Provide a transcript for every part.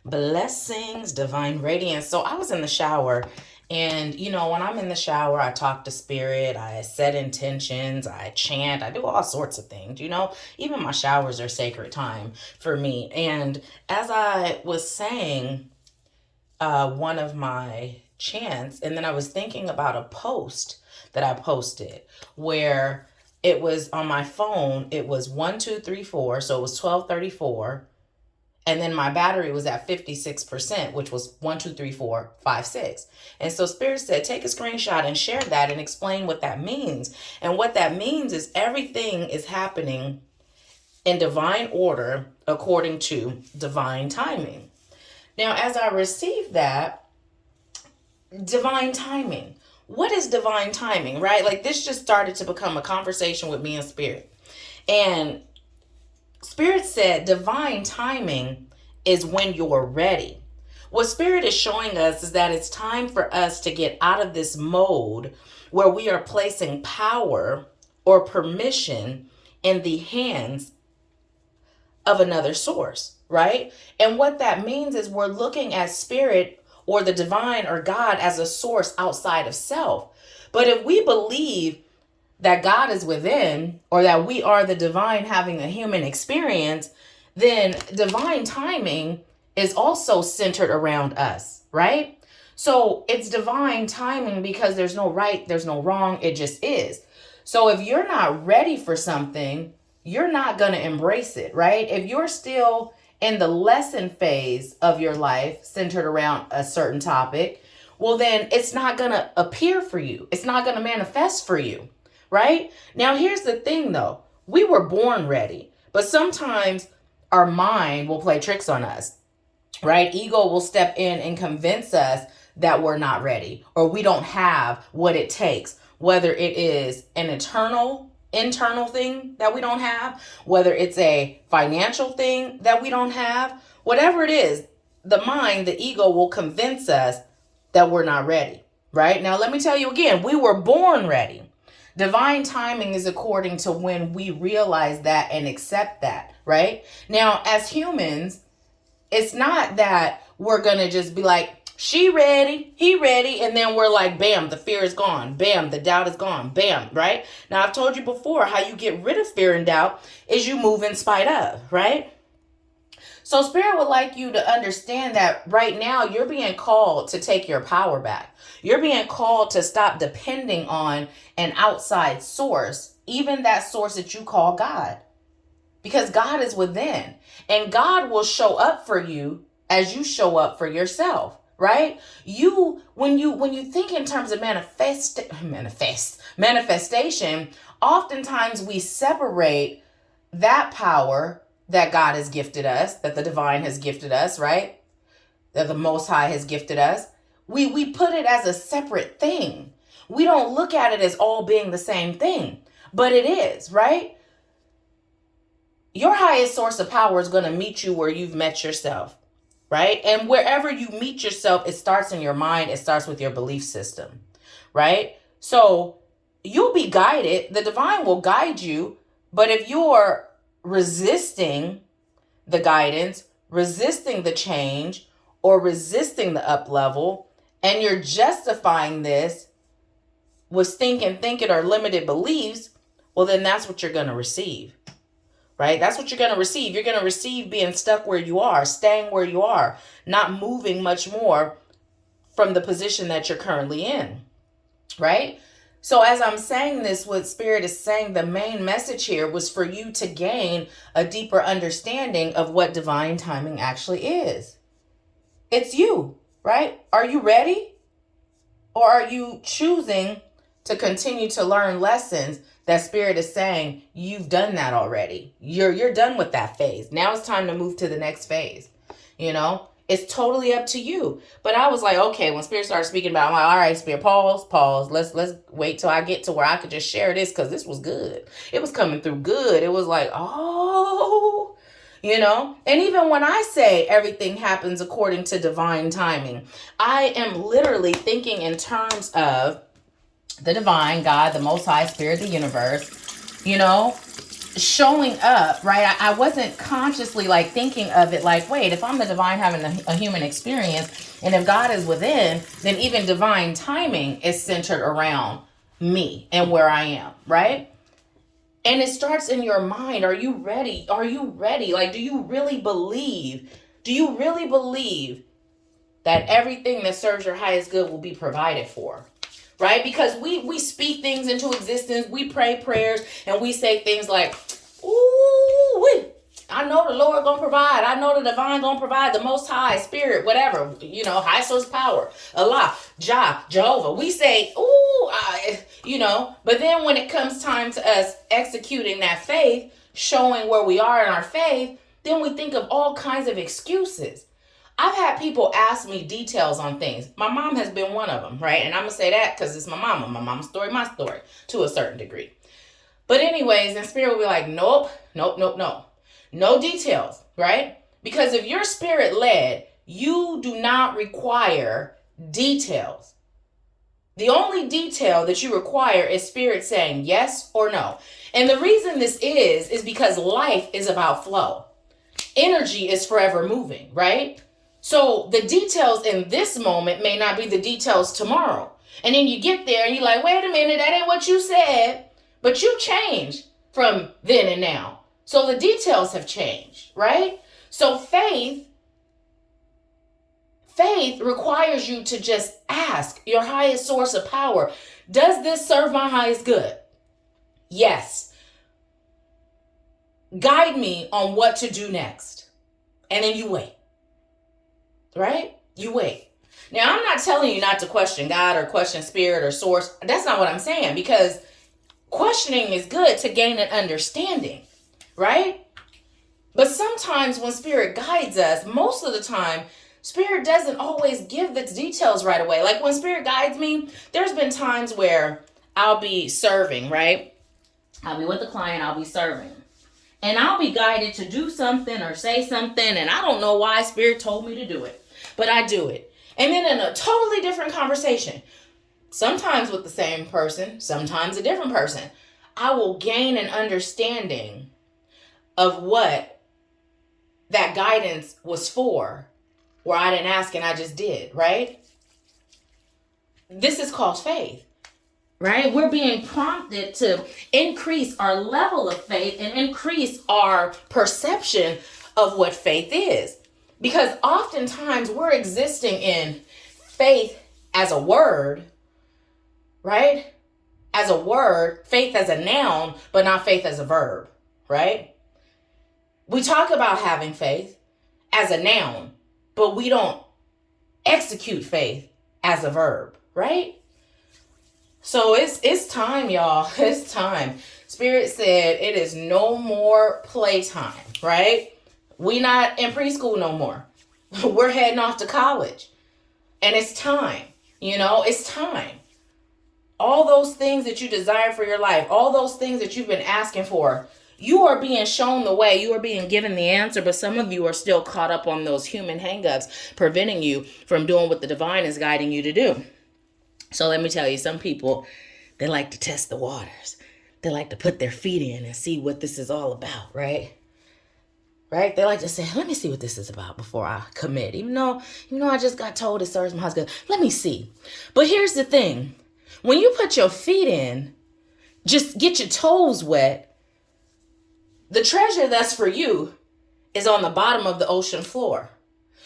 Blessings, divine radiance. So I was in the shower, and when I'm in the shower, I talk to spirit, I set intentions, I chant, I do all sorts of things. Even my showers are sacred time for me. And as I was saying one of my chants, and then I was thinking about a post that I posted where it was on my phone, it was 1234, so it was 1234, and then my battery was at 56%, which was 1, 2, 3, 4, 5, 6. And so Spirit said, take a screenshot and share that and explain what that means. And what that means is everything is happening in divine order according to divine timing. Now, as I received that, divine timing. What is divine timing, right? Like, this just started to become a conversation with me and Spirit. And Spirit said divine timing is when you're ready. What Spirit is showing us is that it's time for us to get out of this mode where we are placing power or permission in the hands of another source, right? And what that means is we're looking at Spirit or the divine or God as a source outside of self. But if we believe that God is within, or that we are the divine having a human experience, then divine timing is also centered around us, right? So it's divine timing because there's no right, there's no wrong, it just is. So if you're not ready for something, you're not going to embrace it, right? If you're still in the lesson phase of your life centered around a certain topic, well, then it's not going to appear for you. It's not going to manifest for you. Right? Now, here's the thing, though. We were born ready, but sometimes our mind will play tricks on us, right? Ego will step in and convince us that we're not ready or we don't have what it takes, whether it is an internal thing that we don't have, whether it's a financial thing that we don't have, whatever it is, the mind, the ego will convince us that we're not ready, right? Now, let me tell you again, we were born ready. Divine timing is according to when we realize that and accept that, right? Now, as humans, it's not that we're going to just be like, she ready, he ready, and then we're like, bam, the fear is gone. Bam, the doubt is gone. Bam, right? Now, I've told you before, how you get rid of fear and doubt is you move in spite of, right? So Spirit would like you to understand that right now you're being called to take your power back. You're being called to stop depending on an outside source, even that source that you call God. Because God is within, and God will show up for you as you show up for yourself, right? When you think in terms of manifestation, oftentimes we separate that power that God has gifted us, that the divine has gifted us, right? That the Most High has gifted us. We put it as a separate thing. We don't look at it as all being the same thing, but it is, right? Your highest source of power is going to meet you where you've met yourself, right? And wherever you meet yourself, it starts in your mind. It starts with your belief system, right? So you'll be guided. The divine will guide you. But if you're resisting the guidance, resisting the change, or resisting the up level, and you're justifying this with thinking, or limited beliefs, well, then that's what you're going to receive, right? That's what you're going to receive. You're going to receive being stuck where you are, staying where you are, not moving much more from the position that you're currently in, right? So as I'm saying this, what Spirit is saying, the main message here was for you to gain a deeper understanding of what divine timing actually is. It's you, right? Are you ready? Or are you choosing to continue to learn lessons that Spirit is saying you've done that already? You're done with that phase. Now it's time to move to the next phase. It's totally up to you. But I was like, okay, when Spirit started speaking about it, I'm like, all right, Spirit, pause. Let's wait till I get to where I could just share this, because this was good. It was coming through good. It was like, oh, and even when I say everything happens according to divine timing, I am literally thinking in terms of the divine, God, the Most High, Spirit, the universe, showing up, right? I wasn't consciously like thinking of it like, wait, if I'm the divine having a human experience, and if God is within, then even divine timing is centered around me and where I am, right? And it starts in your mind. Are you ready? Are you ready? Like, do you really believe? Do you really believe that everything that serves your highest good will be provided for? Right? Because we speak things into existence. We pray prayers and we say things like, ooh, I know the Lord gonna provide. I know the divine gonna provide, the most high spirit, whatever, high source power, Allah, Jehovah. We say, ooh, but then when it comes time to us executing that faith, showing where we are in our faith, then we think of all kinds of excuses. I've had people ask me details on things. My mom has been one of them, right? And I'm going to say that because it's my mama. My mama's story, my story, to a certain degree. But anyways, then spirit will be like, nope. No details, right? Because if you're spirit led, you do not require details. The only detail that you require is spirit saying yes or no. And the reason this is because life is about flow. Energy is forever moving, right? So the details in this moment may not be the details tomorrow. And then you get there and you're like, wait a minute, that ain't what you said. But you changed from then and now. So the details have changed, right? So faith requires you to just ask your highest source of power, does this serve my highest good? Yes. Guide me on what to do next. And then you wait. Right? You wait. Now, I'm not telling you not to question God or question spirit or source. That's not what I'm saying, because questioning is good to gain an understanding, right? But sometimes when spirit guides us, most of the time, spirit doesn't always give the details right away. Like when spirit guides me, there's been times where I'll be serving, right? I'll be with the client, I'll be serving. And I'll be guided to do something or say something, and I don't know why spirit told me to do it, but I do it. And then in a totally different conversation, sometimes with the same person, sometimes a different person, I will gain an understanding of what that guidance was for, where I didn't ask and I just did, right? This is called faith. Right? We're being prompted to increase our level of faith and increase our perception of what faith is. Because oftentimes we're existing in faith as a word, right? As a word, faith as a noun, but not faith as a verb, right? We talk about having faith as a noun, but we don't execute faith as a verb, right? So it's time, y'all. It's time. Spirit said it is no more playtime, right? We not in preschool no more. We're heading off to college. And it's time. It's time. All those things that you desire for your life, all those things that you've been asking for, you are being shown the way. You are being given the answer, but some of you are still caught up on those human hangups, preventing you from doing what the divine is guiding you to do. So let me tell you, some people, they like to test the waters. They like to put their feet in and see what this is all about, right? Right? They like to say, let me see what this is about before I commit. Even though I just got told it serves my husband. Let me see. But here's the thing. When you put your feet in, just get your toes wet, the treasure that's for you is on the bottom of the ocean floor.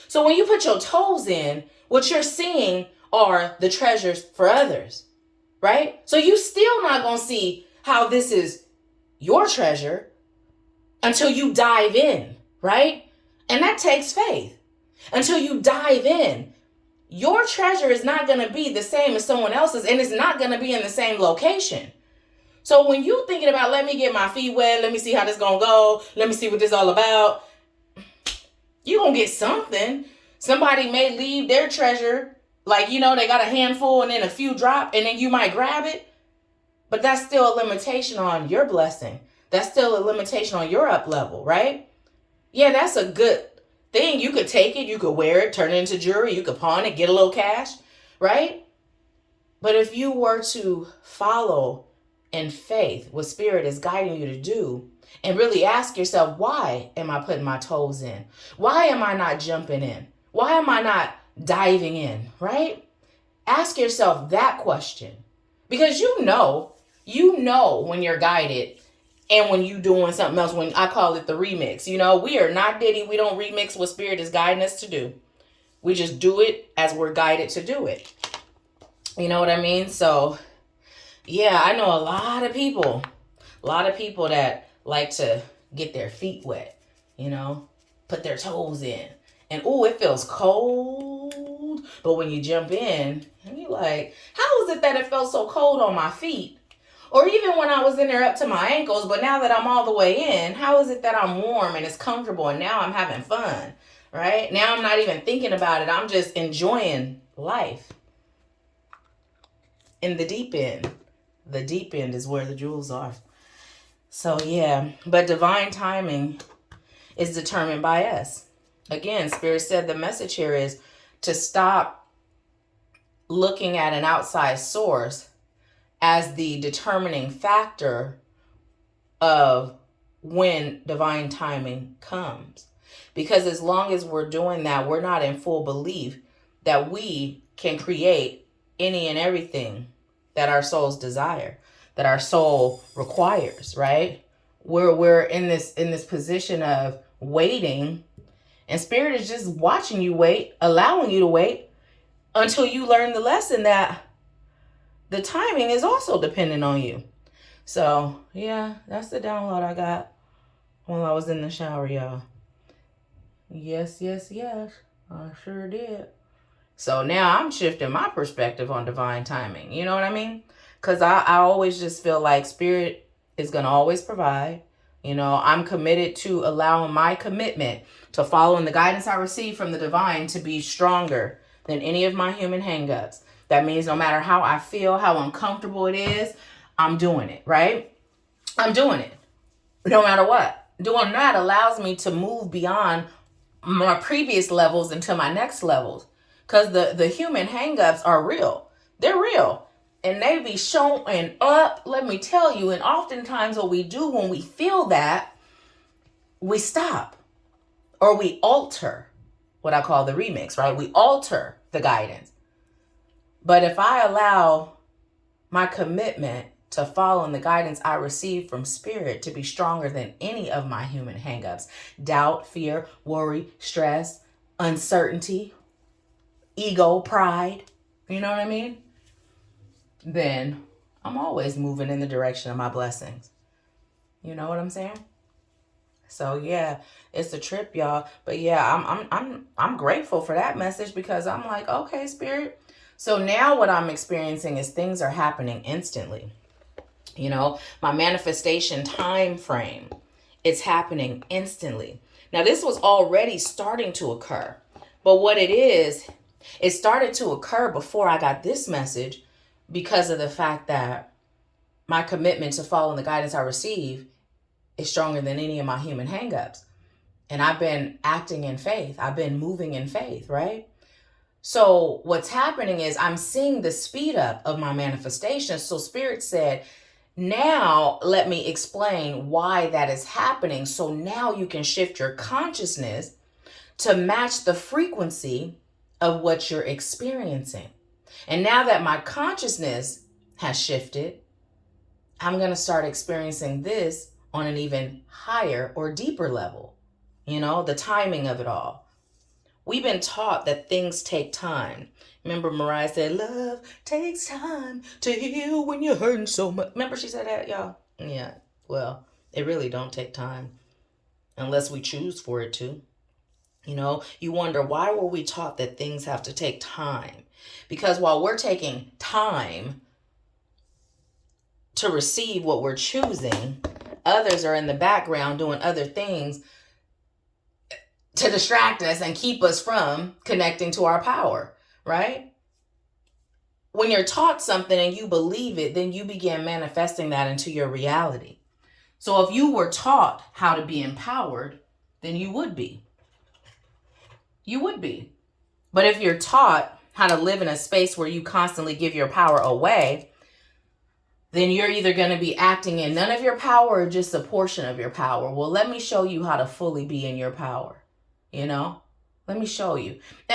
So when you put your toes in, what you're seeing are the treasures for others, right? So you still not going to see how this is your treasure until you dive in, right? And that takes faith. Until you dive in, your treasure is not going to be the same as someone else's, and it's not going to be in the same location. So when you thinking about, let me get my feet wet, let me see how this going to go, let me see what this all about, you're going to get something. Somebody may leave their treasure, like, they got a handful and then a few drop, and then you might grab it. But that's still a limitation on your blessing. That's still a limitation on your up level, right? Yeah, that's a good thing. You could take it, you could wear it, turn it into jewelry, you could pawn it, get a little cash, right? But if you were to follow in faith what Spirit is guiding you to do, And really ask yourself, why am I putting my toes in? Why am I not jumping in? Why am I not diving in, right? Ask yourself that question. Because you know when you're guided and when you doing something else, when I call it the remix. We are not Diddy. We don't remix what Spirit is guiding us to do. We just do it as we're guided to do it. You know what I mean? So, yeah, I know a lot of people that like to get their feet wet, put their toes in. And, ooh, it feels cold. But when you jump in, and you're like, how is it that it felt so cold on my feet? Or even when I was in there up to my ankles, but now that I'm all the way in, how is it that I'm warm and it's comfortable and now I'm having fun, right? Now I'm not even thinking about it. I'm just enjoying life. In the deep end. The deep end is where the jewels are. So, yeah. But divine timing is determined by us. Again, Spirit said the message here is to stop looking at an outside source as the determining factor of when divine timing comes. Because as long as we're doing that, we're not in full belief that we can create any and everything that our souls desire, that our soul requires, right? We're in this position of waiting, and Spirit is just watching you wait, allowing you to wait until you learn the lesson that the timing is also dependent on you. So, yeah, that's the download I got while I was in the shower, y'all. Yes. I sure did. So now I'm shifting my perspective on divine timing. You know what I mean? Because I always just feel like Spirit is going to always provide. I'm committed to allowing my commitment to following the guidance I receive from the divine to be stronger than any of my human hangups. That means no matter how I feel, how uncomfortable it is, I'm doing it, right? I'm doing it. No matter what. Doing that allows me to move beyond my previous levels into my next levels. Because the human hangups are real. They're real. And they be showing up, let me tell you. And oftentimes what we do when we feel that, we stop. Or we alter what I call the remix, right? We alter the guidance. But if I allow my commitment to following the guidance I receive from Spirit to be stronger than any of my human hangups, doubt, fear, worry, stress, uncertainty, ego, pride, you know what I mean? Then I'm always moving in the direction of my blessings. You know what I'm saying? So yeah, it's a trip, y'all. But yeah, I'm grateful for that message, because I'm like, okay, Spirit. So now what I'm experiencing is things are happening instantly. My manifestation time frame, it's happening instantly. Now this was already starting to occur, but what it is, it started to occur before I got this message, because of the fact that my commitment to following the guidance I receive is stronger than any of my human hangups. And I've been acting in faith. I've been moving in faith, right? So what's happening is I'm seeing the speed up of my manifestation. So Spirit said, now let me explain why that is happening. So now you can shift your consciousness to match the frequency of what you're experiencing. And now that my consciousness has shifted, I'm going to start experiencing this on an even higher or deeper level. The timing of it all. We've been taught that things take time. Remember Mariah said, love takes time to heal when you're hurting so much. Remember she said that, y'all? Yeah, well, it really don't take time unless we choose for it to. You wonder, why were we taught that things have to take time? Because while we're taking time to receive what we're choosing, others are in the background doing other things to distract us and keep us from connecting to our power, right? When you're taught something and you believe it, then you begin manifesting that into your reality. So if you were taught how to be empowered, then you would be. You would be. But if you're taught how to live in a space where you constantly give your power away, then you're either going to be acting in none of your power or just a portion of your power. Well, let me show you how to fully be in your power. You know, let me show you.